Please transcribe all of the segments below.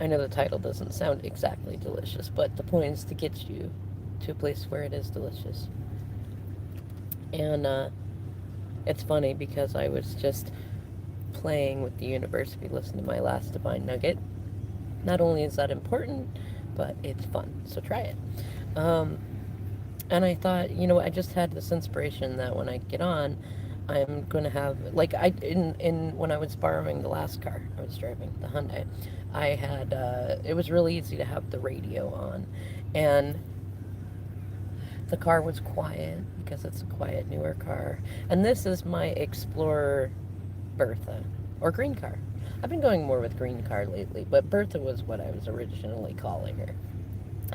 I know the title doesn't sound exactly delicious, but the point is to get you to a place where it is delicious. And it's funny because I was just playing with the universe if you listen to my last Divine Nugget. Not only is that important, but it's fun. So try it. Um, and I thought, I just had this inspiration that when I get on, I'm gonna have like I in when I was borrowing the last car I was driving, the Hyundai, I had it was really easy to have the radio on, and the car was quiet because it's a quiet newer car, and this is my Explorer Bertha or green car. I've been going more with green car lately, but Bertha was what I was originally calling her.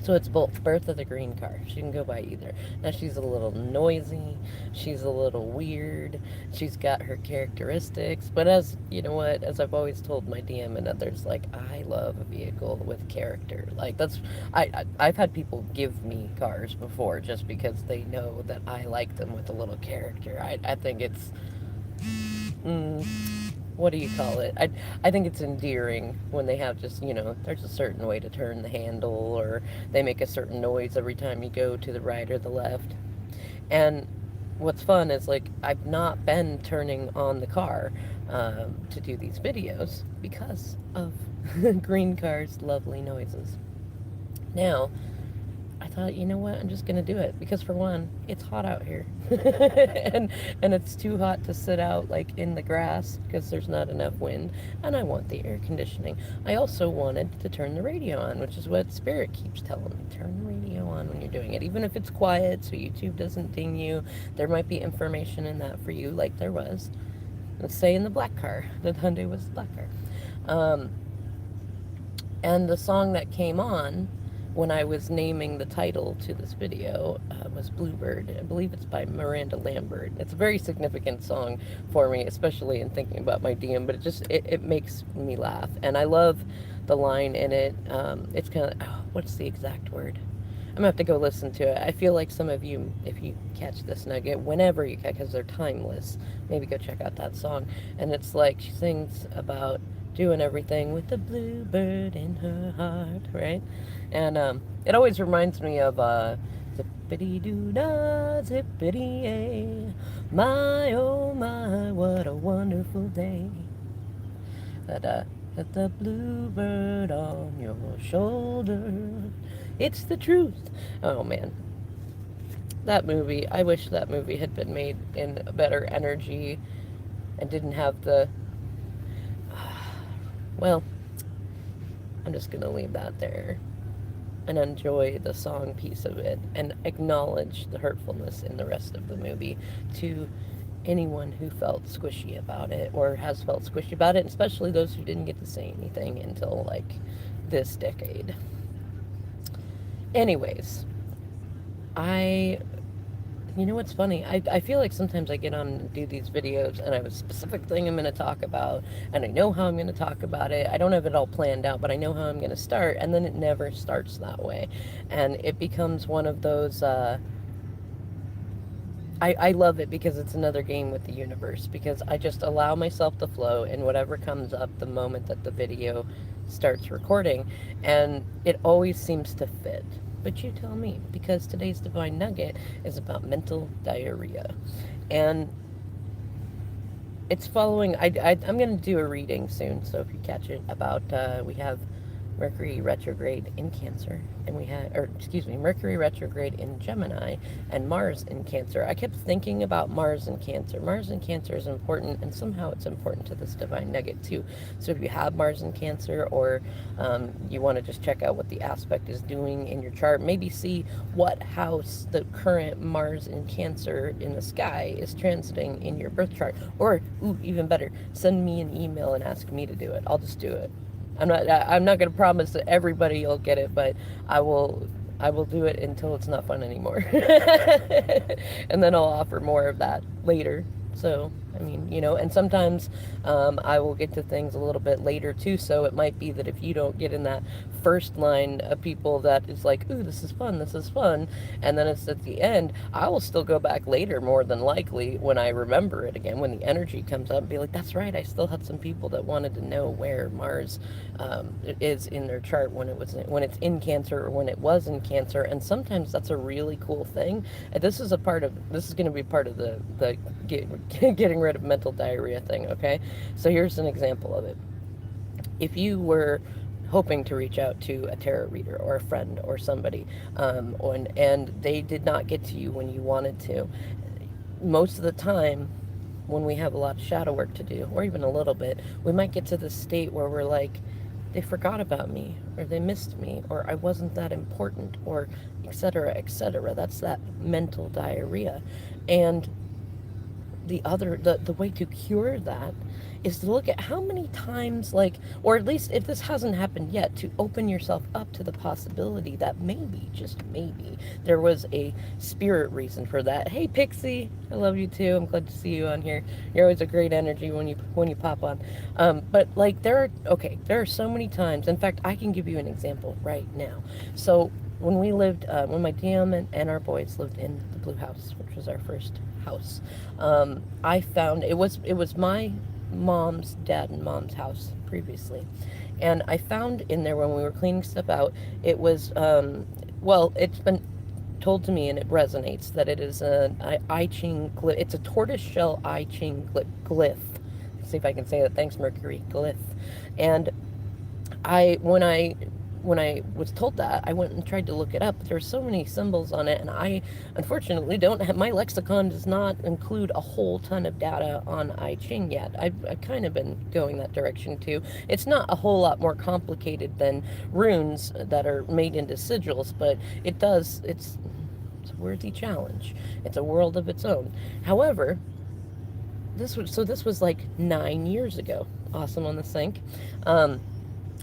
So it's both Bertha the green car. She can go by either. Now she's a little noisy. She's a little weird. She's got her characteristics. But as you know what, as I've always told my DM and others, like I love a vehicle with character. Like that's I've had people give me cars before just because they know that I like them with a little character. I think it's mm, what do you call it? I think it's endearing when they have just, there's a certain way to turn the handle or they make a certain noise every time you go to the right or the left. And what's fun is like I've not been turning on the car to do these videos because of Green Car's lovely noises. Now, I thought, you know what, I'm just gonna do it because for one, it's hot out here, and it's too hot to sit out like in the grass because there's not enough wind, and I want the air conditioning. I also wanted to turn the radio on, which is what Spirit keeps telling me: turn the radio on when you're doing it, even if it's quiet, so YouTube doesn't ding you. There might be information in that for you, like there was. Let's say in the black car, the Hyundai was the black car. Um, and the song that came on when I was naming the title to this video was Bluebird. I believe it's by Miranda Lambert. It's a very significant song for me, especially in thinking about my DM, but it makes me laugh. And I love the line in it. It's kind of, oh, what's the exact word? I'm gonna have to go listen to it. I feel like some of you, if you catch this nugget, whenever you catch, because they're timeless, maybe go check out that song. And it's like she sings about doing everything with the bluebird in her heart, right? And it always reminds me of zippity doo dah, zippity yay, my oh my, what a wonderful day. That Got the bluebird on your shoulder. It's the truth. Oh man, that movie. I wish that movie had been made in a better energy and didn't have the. Well, I'm just gonna leave that there and enjoy the song piece of it and acknowledge the hurtfulness in the rest of the movie to anyone who felt squishy about it or has felt squishy about it, and especially those who didn't get to say anything until like this decade. Anyways, I you know what's funny? I feel like sometimes I get on and do these videos and I have a specific thing I'm going to talk about and I know how I'm going to talk about it. I don't have it all planned out, but I know how I'm going to start, and then it never starts that way. And it becomes one of those, I love it because it's another game with the universe, because I just allow myself to flow in whatever comes up the moment that the video starts recording, and it always seems to fit. But you tell me, because today's Divine Nugget is about mental diarrhea. And it's following, I'm going to do a reading soon, so if you catch it, about, we have Mercury retrograde in Cancer, and we had, or excuse me, Mercury retrograde in Gemini, and Mars in Cancer. I kept thinking about Mars in Cancer. Mars in Cancer is important, and somehow it's important to this Divine Nugget too. So if you have Mars in Cancer, or you want to just check out what the aspect is doing in your chart, maybe see what house the current Mars in Cancer in the sky is transiting in your birth chart. Or, ooh, even better, send me an email and ask me to do it. I'll just do it. I'm not going to promise that everybody will get it, but I will do it until it's not fun anymore. And then I'll offer more of that later. So, I mean, and sometimes I will get to things a little bit later too. So it might be that if you don't get in that first line of people that is like, ooh, this is fun, and then it's at the end, I will still go back later more than likely when I remember it again, when the energy comes up, and be like, that's right, I still had some people that wanted to know where Mars is in their chart when it's in Cancer or when it was in Cancer, and sometimes that's a really cool thing. And this is going to be part of the getting rid of mental diarrhea thing. Okay, so here's an example of it. If you were hoping to reach out to a tarot reader or a friend or somebody, and they did not get to you when you wanted to, most of the time when we have a lot of shadow work to do, or even a little bit, we might get to the state where we're like, they forgot about me, or they missed me, or I wasn't that important, or etc., etc. That's that mental diarrhea. And the way to cure that is to look at how many times, like, or at least if this hasn't happened yet, to open yourself up to the possibility that maybe, just maybe, there was a spirit reason for that. Hey Pixie, I love you too. I'm glad to see you on here. You're always a great energy when you pop on. But like there are so many times. In fact, I can give you an example right now. So when we lived, when my DM and our boys lived in the Blue House, which was our first house, I found it was my mom's dad and mom's house previously, and I found in there when we were cleaning stuff out, it was it's been told to me, and it resonates, that it is an I Ching glyph. It's a tortoiseshell I Ching glyph. Let's see if I can say that. Thanks, Mercury. Glyph. And when I was told that, I went and tried to look it up. There's so many symbols on it, and I unfortunately don't have, my lexicon does not include a whole ton of data on I Ching yet. I've kind of been going that direction too. It's not a whole lot more complicated than runes that are made into sigils, but it's a worthy challenge. It's a world of its own. However, this was like 9 years ago. Awesome on the sync.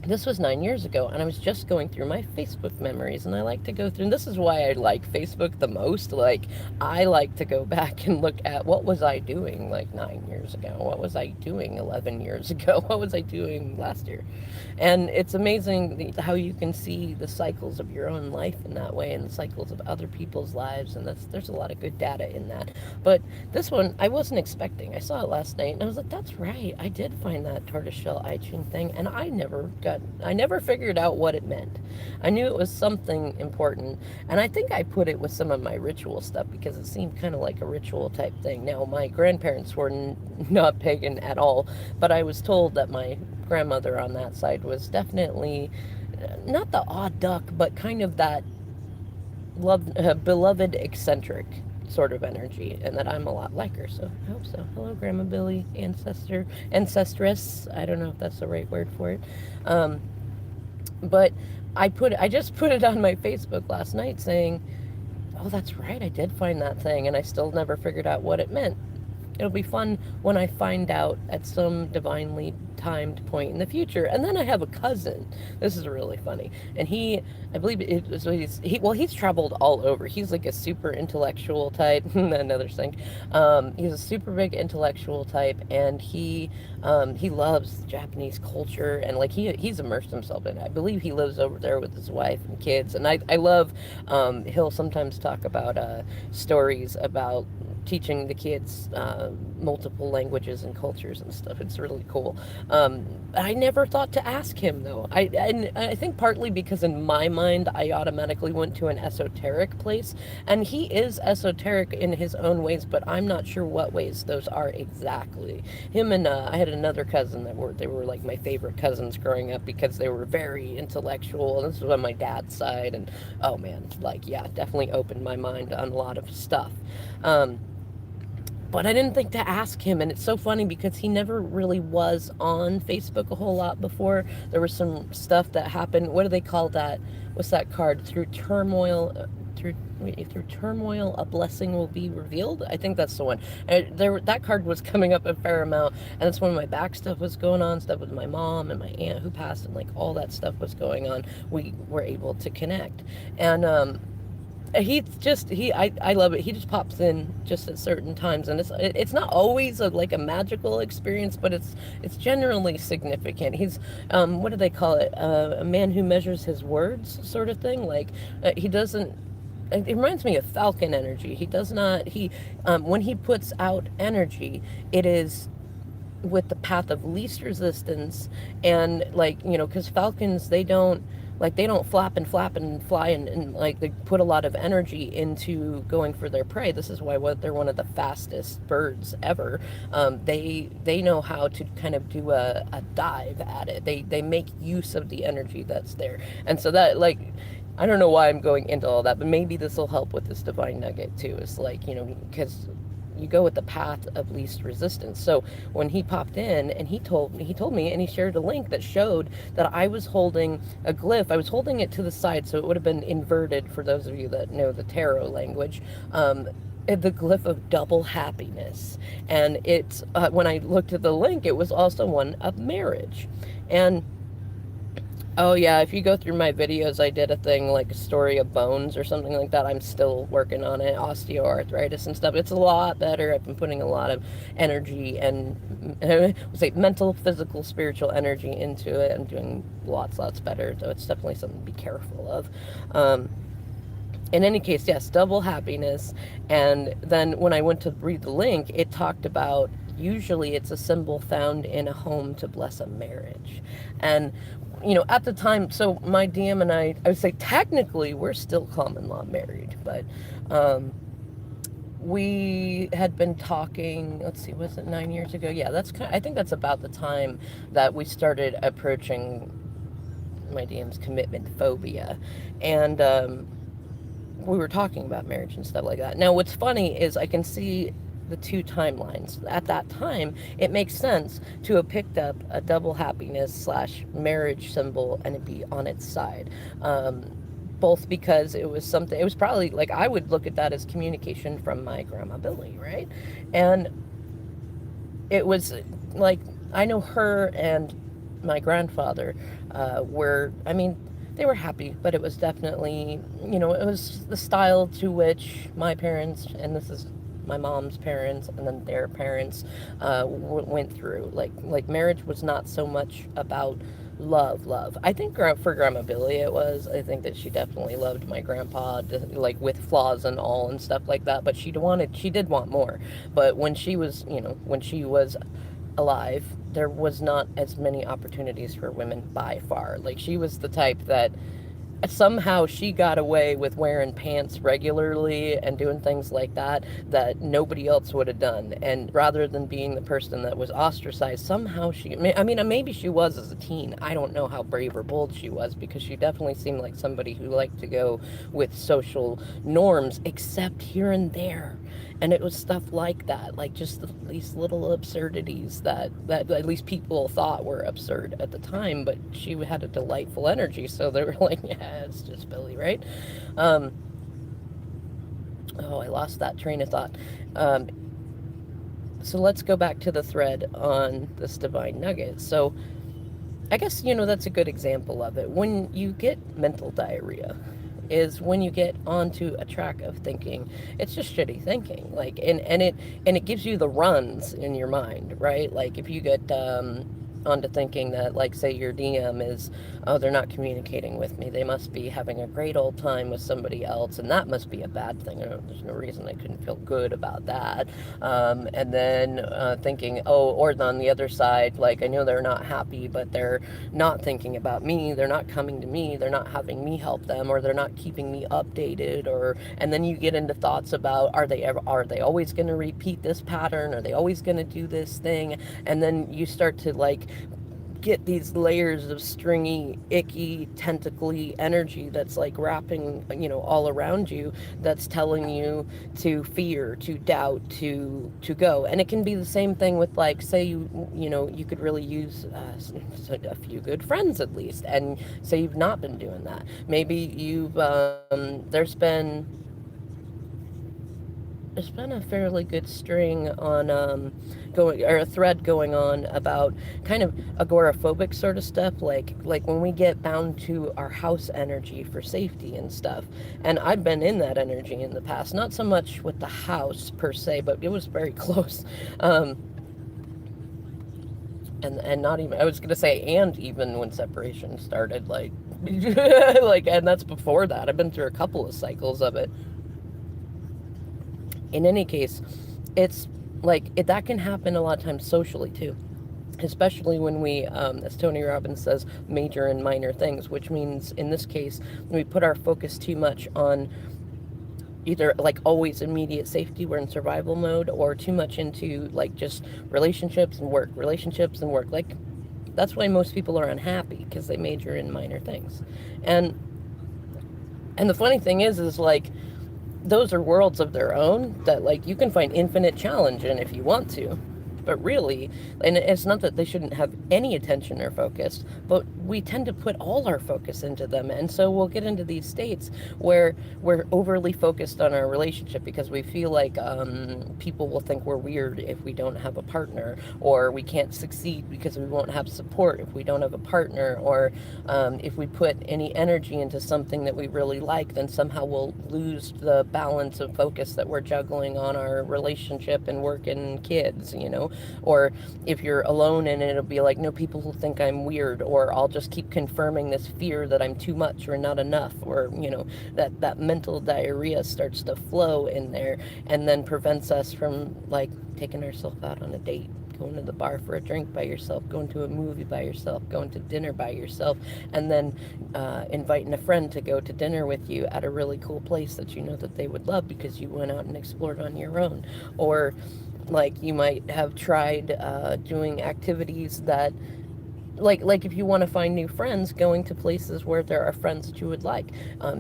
This was 9 years ago, and I was just going through my Facebook memories, and I like to go through, and this is why I like Facebook the most. Like, I like to go back and look at what was I doing like 9 years ago? What was I doing 11 years ago? What was I doing last year? And it's amazing how you can see the cycles of your own life in that way, and the cycles of other people's lives, and there's a lot of good data in that. But this one, I wasn't expecting. I saw it last night, and I was like, that's right, I did find that tortoiseshell I Ching thing, and I never figured out what it meant. I knew it was something important, and I think I put it with some of my ritual stuff because it seemed kind of like a ritual type thing. Now, my grandparents were not pagan at all, but I was told that my grandmother on that side was definitely not the odd duck, but kind of that beloved eccentric sort of energy, and that I'm a lot like her, so I hope so. Hello, Grandma Billy, ancestress. I don't know if that's the right word for it. But I just put it on my Facebook last night saying, oh, that's right, I did find that thing, and I still never figured out what it meant. It'll be fun when I find out at some divinely timed point in the future. And then I have a cousin. This is really funny. And I believe he's traveled all over. He's like a super intellectual type. Another thing. He's a super big intellectual type, and he loves Japanese culture, and like he's immersed himself in it. I believe he lives over there with his wife and kids. And I love, he'll sometimes talk about stories about teaching the kids multiple languages and cultures and stuff. It's really cool. I never thought to ask him, though. I think partly because in my mind I automatically went to an esoteric place, and he is esoteric in his own ways, but I'm not sure what ways those are exactly. Him and I had another cousin they were like my favorite cousins growing up because they were very intellectual. This was on my dad's side, and oh man, like, yeah, definitely opened my mind on a lot of stuff. But I didn't think to ask him, and it's so funny because he never really was on Facebook a whole lot before. There was some stuff that happened. What do they call that? What's that card? Through turmoil, a blessing will be revealed. I think that's the one. That card was coming up a fair amount, and that's when my back stuff was going on. Stuff with my mom and my aunt who passed, and like all that stuff was going on. We were able to connect, and I love it. He just pops in just at certain times, and it's not always like a magical experience, but it's generally significant. He's what do they call it, a man who measures his words, sort of thing. Like he doesn't, it reminds me of Falcon energy. He does not, he when he puts out energy, it is with the path of least resistance. And like, because falcons, they don't flap and fly, and like they put a lot of energy into going for their prey. This is why they're one of the fastest birds ever. They know how to kind of do a dive at it. They make use of the energy that's there. And so that, like, I don't know why I'm going into all that, but maybe this will help with this divine nugget too. It's like, because you go with the path of least resistance. So when he popped in and he told me and he shared a link that showed that I was holding a glyph. I was holding it to the side, so it would have been inverted for those of you that know the tarot language. The glyph of double happiness. And it's when I looked at the link, it was also one of marriage. And oh yeah, if you go through my videos, I did a thing like a story of bones or something like that. I'm still working on it, osteoarthritis and stuff. It's a lot better. I've been putting a lot of energy and say mental, physical, spiritual energy into it. I'm doing lots better. So it's definitely something to be careful of. In any case, yes, double happiness. And then when I went to read the link, it talked about usually it's a symbol found in a home to bless a marriage. And at the time, so my DM and I would say technically we're still common law married, but we had been talking, let's see, was it 9 years ago? Yeah, I think that's about the time that we started approaching my DM's commitment phobia. And we were talking about marriage and stuff like that. Now, what's funny is I can see the two timelines. At that time, it makes sense to have picked up a double happiness / marriage symbol and it be on its side. Both because it was probably like, I would look at that as communication from my grandma Billy, right? And it was like, I know her and my grandfather they were happy, but it was definitely, it was the style to which my parents, and this is my mom's parents, and then their parents went through. Like marriage was not so much about love. I think for Grandma Billy it was. I think that she definitely loved my grandpa, like with flaws and all and stuff like that. But she did want more. But when she was alive, there was not as many opportunities for women by far. Like, she was the type that somehow she got away with wearing pants regularly and doing things like that nobody else would have done. And rather than being the person that was ostracized, somehow maybe she was as a teen. I don't know how brave or bold she was, because she definitely seemed like somebody who liked to go with social norms, except here and there. And it was stuff like that, like just these little absurdities that at least people thought were absurd at the time, but she had a delightful energy, so they were like, yeah, it's just Billy, right? Oh, I lost that train of thought. So let's go back to the thread on this divine nugget. So I guess, that's a good example of it. When you get mental diarrhea, is when you get onto a track of thinking, it's just shitty thinking. Like, and it gives you the runs in your mind, right? Like, if you get onto thinking that, like, say your DM is, oh, they're not communicating with me, they must be having a great old time with somebody else, and that must be a bad thing. There's no reason I couldn't feel good about that. And then thinking, oh, or on the other side, like, I know they're not happy, but they're not thinking about me, they're not coming to me, they're not having me help them, or they're not keeping me updated. And then you get into thoughts about, are they always going to repeat this pattern? Are they always going to do this thing? And then you start to, like, get these layers of stringy, icky, tentacly energy that's like wrapping, all around you, that's telling you to fear, to doubt, to go. And it can be the same thing with, like, say you could really use a few good friends at least, and say you've not been doing that. Maybe there's been there's been a fairly good string on going, or a thread going on about kind of agoraphobic sort of stuff, like when we get bound to our house energy for safety and stuff. And I've been in that energy in the past, not so much with the house per se, but it was very close. um, and not even, I was gonna say, and even when separation started, like like, and that's before that. I've been through a couple of cycles of it. In any case, it's like that can happen a lot of times socially too, especially when we, as Tony Robbins says, major and minor things, which means in this case, when we put our focus too much on either like always immediate safety, we're in survival mode, or too much into like just relationships and work. Like, that's why most people are unhappy, because they major in minor things. And the funny thing is like, those are worlds of their own that like you can find infinite challenge in if you want to. But really, and it's not that they shouldn't have any attention or focus, but we tend to put all our focus into them. And so we'll get into these states where we're overly focused on our relationship because we feel like people will think we're weird if we don't have a partner, or we can't succeed because we won't have support if we don't have a partner, or if we put any energy into something that we really like, then somehow we'll lose the balance of focus that we're juggling on our relationship and work and kids, you know. Or if you're alone, and it'll be like, no, people will think I'm weird, or I'll just keep confirming this fear that I'm too much or not enough, or, you know, that mental diarrhea starts to flow in there, and then prevents us from like taking ourselves out on a date, going to the bar for a drink by yourself, going to a movie by yourself, going to dinner by yourself, and then inviting a friend to go to dinner with you at a really cool place that you know that they would love because you went out and explored on your own. Or like you might have tried doing activities that, like if you want to find new friends, going to places where there are friends that you would like.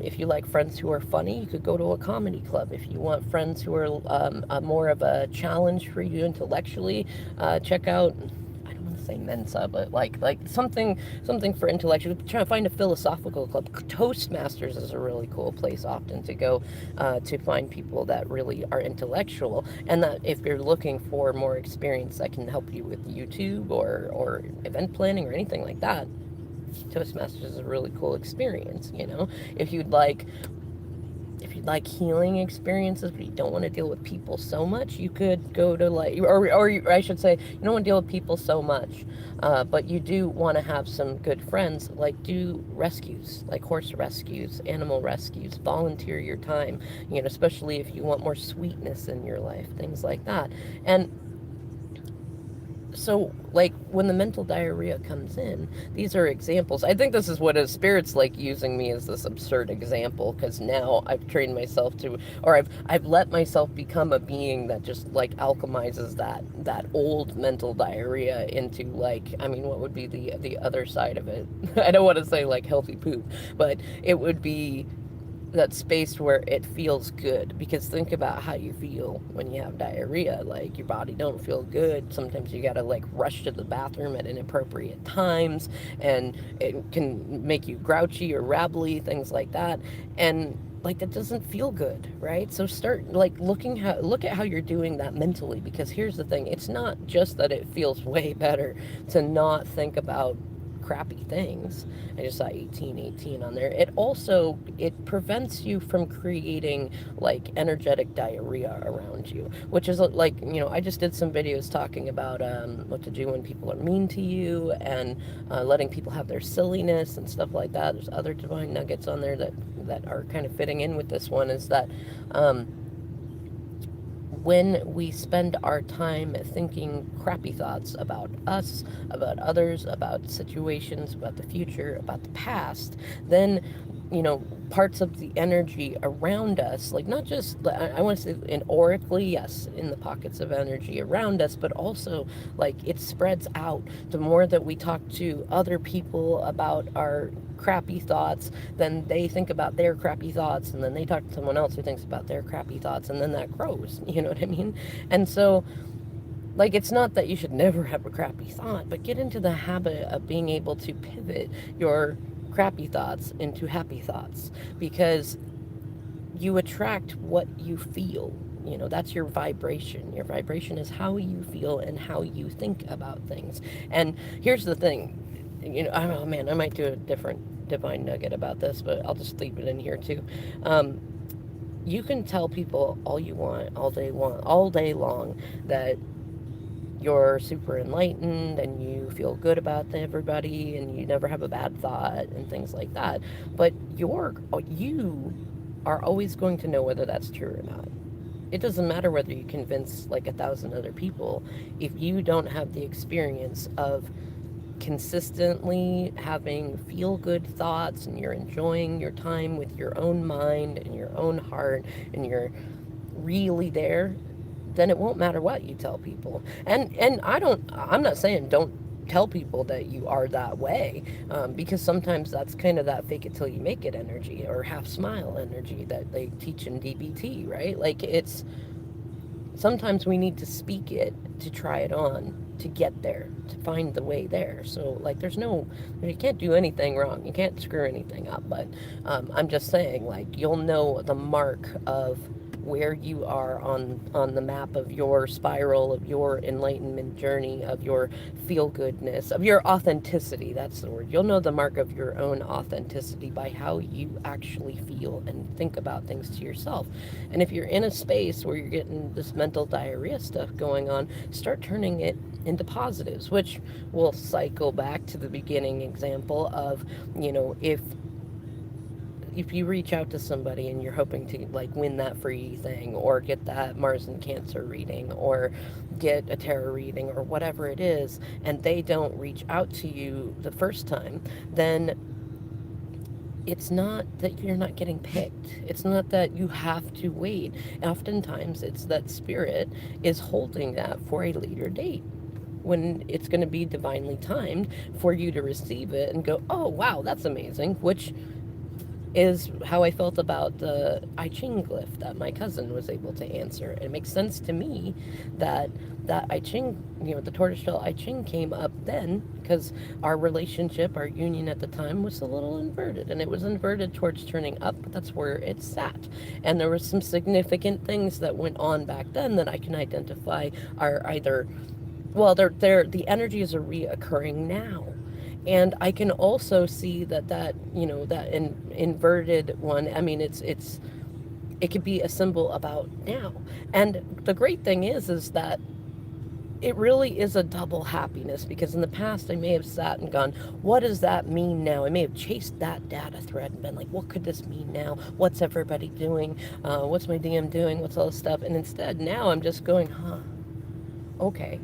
If you like friends who are funny, you could go to a comedy club. If you want friends who are more of a challenge for you intellectually, check out, I don't want to say Mensa, but like something for intellectual. Try to find a philosophical club. Toastmasters is a really cool place often to go to find people that really are intellectual. And that if you're looking for more experience that can help you with YouTube or event planning or anything like that, Toastmasters is a really cool experience, you know. If you'd like healing experiences, but you don't want to deal with people so much, you could go to like, or I should say, you don't want to deal with people so much, but you do want to have some good friends. Like, do rescues, like horse rescues, animal rescues, volunteer your time, you know, especially if you want more sweetness in your life, things like that. And so like when the mental diarrhea comes in, these are examples. I think this is what is spirits like using me as this absurd example, because now I've trained myself to, or I've let myself become a being that just like alchemizes that old mental diarrhea into, like, I mean, what would be the other side of it? I don't want to say like healthy poop, but it would be that space where it feels good. Because think about how you feel when you have diarrhea. Like, your body don't feel good. Sometimes you gotta like rush to the bathroom at inappropriate times, and it can make you grouchy or rabbly, things like that. And like, that doesn't feel good, right? So start like look at how you're doing that mentally. Because here's the thing, it's not just that it feels way better to not think about crappy things. I just saw 1818 on there. It prevents you from creating like energetic diarrhea around you, which is like, you know, I just did some videos talking about what to do when people are mean to you, and letting people have their silliness and stuff like that. There's other divine nuggets on there that are kind of fitting in with this one. Is that when we spend our time thinking crappy thoughts about us, about others, about situations, about the future, about the past, then, you know, parts of the energy around us, like, not just, I want to say, in aurically, yes, in the pockets of energy around us, but also like it spreads out. The more that we talk to other people about our crappy thoughts, then they think about their crappy thoughts, and then they talk to someone else who thinks about their crappy thoughts, and then that grows. You know what I mean? And so, like, it's not that you should never have a crappy thought, but get into the habit of being able to pivot your crappy thoughts into happy thoughts, because you attract what you feel, That's your vibration. Your vibration is how you feel and how you think about things. And here's the thing, oh man, I might do a different divine nugget about this, but I'll just leave it in here too. Um, you can tell people all you want, all day long, that you're super enlightened and you feel good about everybody and you never have a bad thought and things like that. But you are always going to know whether that's true or not. It doesn't matter whether you convince like 1,000 other people. If you don't have the experience of consistently having feel good thoughts and you're enjoying your time with your own mind and your own heart and you're really there, then it won't matter what you tell people. And I'm not saying don't tell people that you are that way, because sometimes that's kind of that fake it till you make it energy, or half smile energy that they teach in DBT, right? Like, it's sometimes we need to speak it to try it on, to get there, to find the way there. So like, you can't do anything wrong, you can't screw anything up. But I'm just saying, like, you'll know the mark of where you are on the map of your spiral, of your enlightenment journey, of your feel goodness, of your authenticity. That's the word. You'll know the mark of your own authenticity by how you actually feel and think about things to yourself. And if you're in a space where you're getting this mental diarrhea stuff going on, start turning it into positives, which will cycle back to the beginning example of, if you reach out to somebody and you're hoping to like win that free thing, or get that Mars and Cancer reading, or get a tarot reading, or whatever it is, and they don't reach out to you the first time, then it's not that you're not getting picked. It's not that you have to wait. Oftentimes it's that spirit is holding that for a later date, when it's going to be divinely timed for you to receive it and go, oh wow, that's amazing, which is how I felt about the I Ching glyph that my cousin was able to answer. It makes sense to me that I Ching, the tortoiseshell I Ching came up then, because our relationship, our union at the time was a little inverted, and it was inverted towards turning up, but that's where it sat. And there were some significant things that went on back then that I can identify are either, well, the energies are reoccurring now. And I can also see that inverted one, I mean, it could be a symbol about now. And the great thing is that it really is a double happiness, because in the past I may have sat and gone, what does that mean now? I may have chased that data thread and been like, what could this mean now? What's everybody doing? What's my DM doing? What's all this stuff? And instead now I'm just going, okay,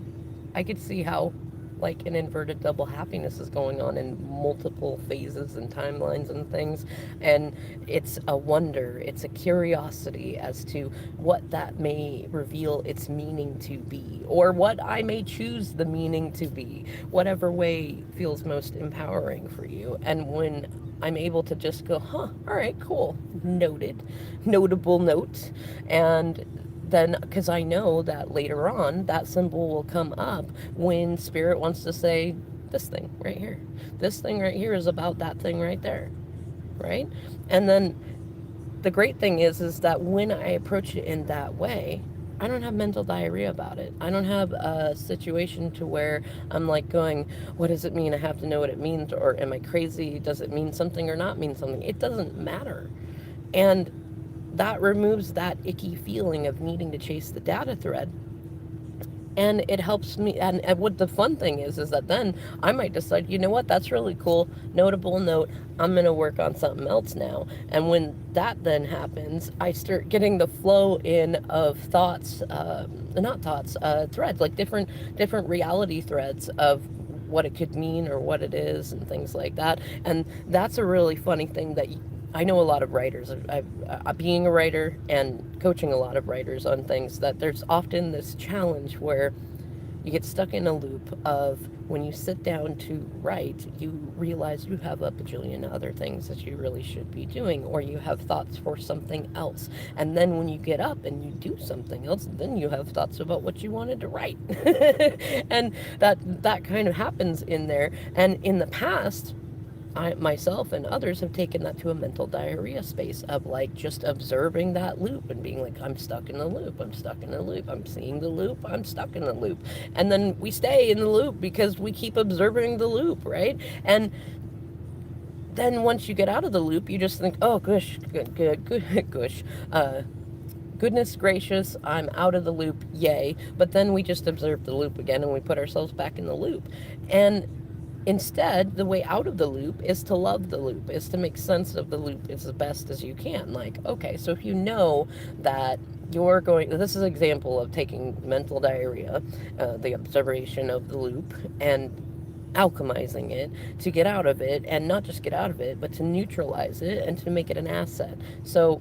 I could see how like an inverted double happiness is going on in multiple phases and timelines and things. And it's a wonder, it's a curiosity as to what that may reveal its meaning to be, or what I may choose the meaning to be, whatever way feels most empowering for you. And when I'm able to just go, all right, cool, noted, notable note, and then, because I know that later on that symbol will come up when spirit wants to say, this thing right here, this thing right here is about that thing right there, right? And then the great thing is that when I approach it in that way, I don't have mental diarrhea about it. I don't have a situation to where I'm like going, what does it mean? I have to know what it means, or am I crazy? Does it mean something or not mean something? It doesn't matter. And that removes that icky feeling of needing to chase the data thread. And it helps me. And what the fun thing is that then I might decide, you know what, that's really cool. Notable note, I'm going to work on something else now. And when that then happens, I start getting the flow in of thoughts, threads, like different reality threads of what it could mean or what it is and things like that. And that's a really funny thing that I know a lot of writers, being a writer and coaching a lot of writers on things, that there's often this challenge where you get stuck in a loop of, when you sit down to write, you realize you have a bajillion other things that you really should be doing, or you have thoughts for something else. And then when you get up and you do something else, then you have thoughts about what you wanted to write. And that kind of happens in there. And in the past, I myself and others have taken that to a mental diarrhea space of like just observing that loop and being like, I'm stuck in the loop, I'm stuck in the loop, I'm seeing the loop, I'm stuck in the loop. And then we stay in the loop because we keep observing the loop, right? And then once you get out of the loop, you just think, oh, gosh, gosh, goodness gracious, I'm out of the loop, yay. But then we just observe the loop again and we put ourselves back in the loop. And instead, the way out of the loop is to love the loop, is to make sense of the loop as best as you can. Like, okay, so if you know that you're going, this is an example of taking mental diarrhea, the observation of the loop, and alchemizing it to get out of it, and not just get out of it, but to neutralize it and to make it an asset. So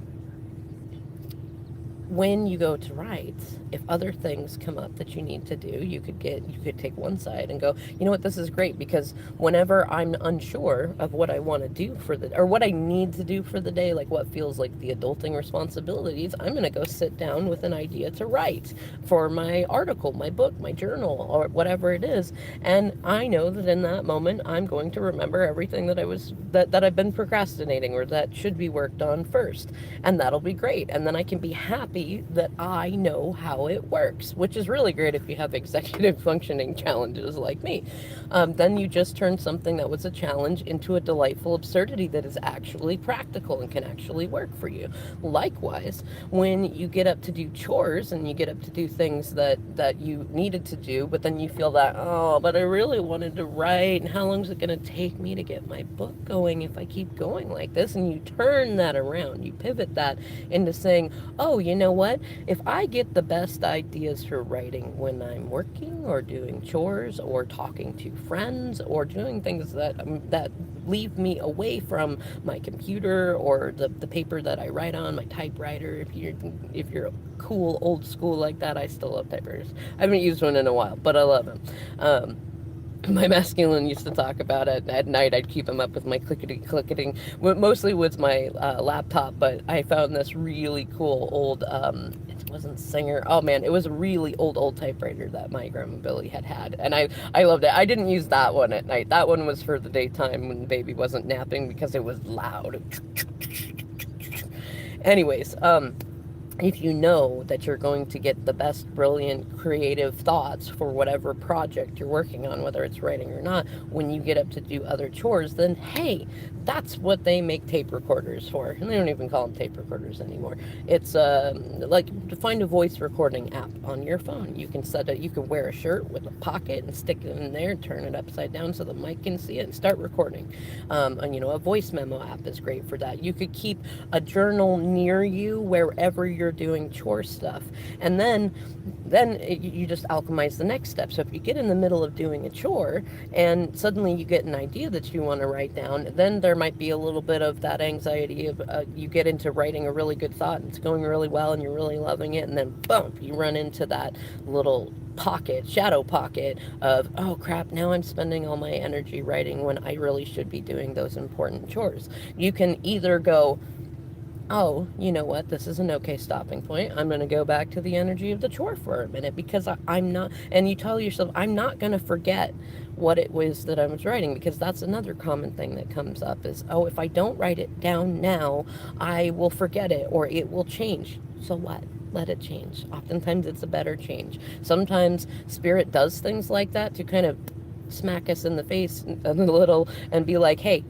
when you go to write, if other things come up that you need to do, you could take one side and go, you know what, this is great, because whenever I'm unsure of what I want to do for the, or what I need to do for the day, like what feels like the adulting responsibilities, I'm going to go sit down with an idea to write for my article, my book, my journal, or whatever it is. And I know that in that moment, I'm going to remember everything that that I've been procrastinating or that should be worked on first. And that'll be great. And then I can be happy that I know how it works, which is really great if you have executive functioning challenges like me. Then you just turn something that was a challenge into a delightful absurdity that is actually practical and can actually work for you. Likewise, when you get up to do chores and you get up to do things that you needed to do, but then you feel that, oh, but I really wanted to write, and how long is it going to take me to get my book going if I keep going like this? And you turn that around, you pivot that into saying, oh, you know what? If I get the best ideas for writing when I'm working or doing chores or talking to friends or doing things that leave me away from my computer or the paper that I write on, my typewriter. If you're cool old school like that, I still love typewriters. I haven't used one in a while, but I love them. My masculine used to talk about it at night. I'd keep him up with my clicketing, mostly with my laptop, but I found this really cool old, it wasn't Singer, oh man, it was a really old typewriter that my grandma Billy had, and I loved it. I didn't use that one at night. That one was for the daytime when the baby wasn't napping because it was loud. Anyways, if you know that you're going to get the best, brilliant, creative thoughts for whatever project you're working on, whether it's writing or not, when you get up to do other chores, then hey, that's what they make tape recorders for. And they don't even call them tape recorders anymore. It's like to find a voice recording app on your phone. You can you can wear a shirt with a pocket and stick it in there, turn it upside down so the mic can see it and start recording. And a voice memo app is great for that. You could keep a journal near you wherever you're doing chore stuff, and then you just alchemize the next step. So if you get in the middle of doing a chore and suddenly you get an idea that you want to write down, then there might be a little bit of that anxiety of you get into writing a really good thought and it's going really well and you're really loving it, and then bump, you run into that little shadow pocket of, oh crap, now I'm spending all my energy writing when I really should be doing those important chores. You can either go, oh, you know what, this is an okay stopping point. I'm going to go back to the energy of the chore for a minute because I'm not, and you tell yourself, I'm not going to forget what it was that I was writing, because that's another common thing that comes up is, oh, if I don't write it down now, I will forget it or it will change. So what? Let it change. Oftentimes it's a better change. Sometimes spirit does things like that to kind of smack us in the face a little and be like, hey,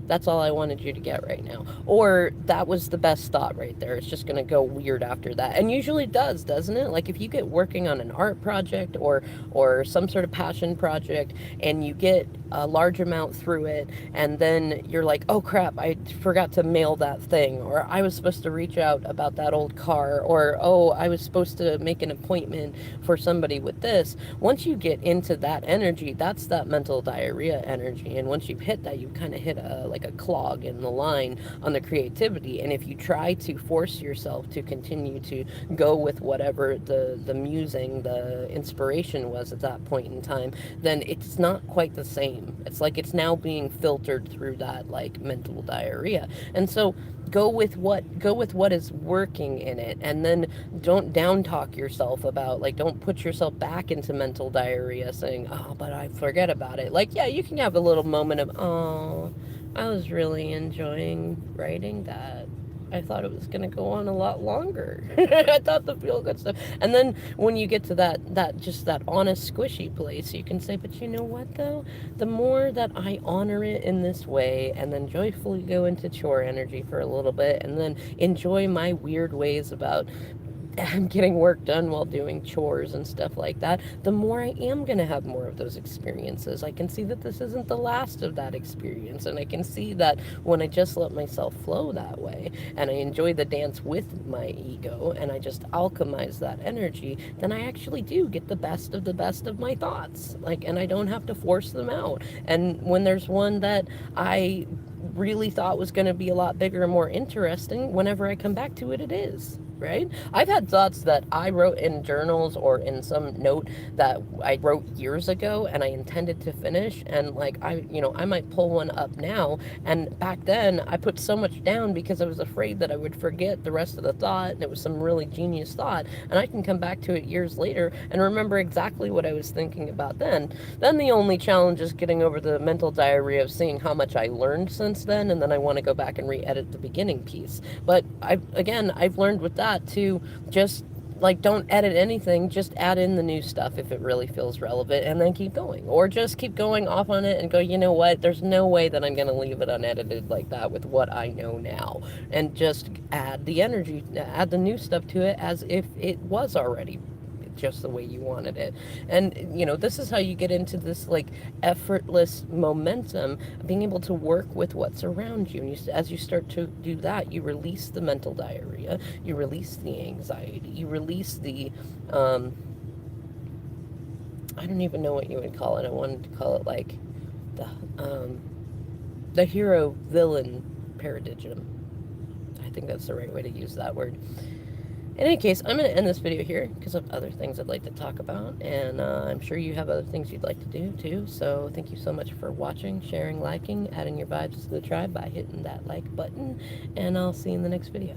that's all I wanted you to get right now. Or that was the best thought right there. It's just going to go weird after that. And usually it does, doesn't it? Like if you get working on an art project or some sort of passion project and you get a large amount through it and then you're like, oh crap, I forgot to mail that thing, or I was supposed to reach out about that old car, or oh, I was supposed to make an appointment for somebody with this. Once you get into that energy, that's that mental diarrhea energy. And once you hit that, you kind of hit a clog in the line on the creativity. And if you try to force yourself to continue to go with whatever the musing, the inspiration was at that point in time, then it's not quite the same. stream. It's like it's now being filtered through that like mental diarrhea. And so go with what is working in it, and then don't down talk yourself about, like, don't put yourself back into mental diarrhea saying, oh, but I forget about it. Like, yeah, you can have a little moment of, oh, I was really enjoying writing that. I thought it was going to go on a lot longer. I thought the feel good stuff. And then when you get to that honest, squishy place, you can say, but you know what, though? The more that I honor it in this way, and then joyfully go into chore energy for a little bit, and then enjoy my weird ways about I'm getting work done while doing chores and stuff like that, the more I am going to have more of those experiences. I can see that this isn't the last of that experience, and I can see that when I just let myself flow that way, and I enjoy the dance with my ego, and I just alchemize that energy, then I actually do get the best of my thoughts. Like, and I don't have to force them out. And when there's one that I really thought was going to be a lot bigger and more interesting, whenever I come back to it, it is. Right? I've had thoughts that I wrote in journals or in some note that I wrote years ago and I intended to finish, and like I might pull one up now, and back then I put so much down because I was afraid that I would forget the rest of the thought, and it was some really genius thought, and I can come back to it years later and remember exactly what I was thinking about then. Then the only challenge is getting over the mental diarrhea of seeing how much I learned since then, and then I want to go back and re-edit the beginning piece. But I've learned with that to just, like, don't edit anything, just add in the new stuff if it really feels relevant, and then keep going. Or just keep going off on it and go, you know what, there's no way that I'm going to leave it unedited like that with what I know now. And just add the energy, add the new stuff to it as if it was already just the way you wanted it. And this is how you get into this like effortless momentum, being able to work with what's around you. And as you start to do that, you release the mental diarrhea, you release the anxiety, you release the I don't even know what you would call it. I wanted to call it like the hero villain paradigm. I think that's the right way to use that word. In any case, I'm going to end this video here because I have other things I'd like to talk about, and I'm sure you have other things you'd like to do too. So thank you so much for watching, sharing, liking, adding your vibes to the tribe by hitting that like button, and I'll see you in the next video.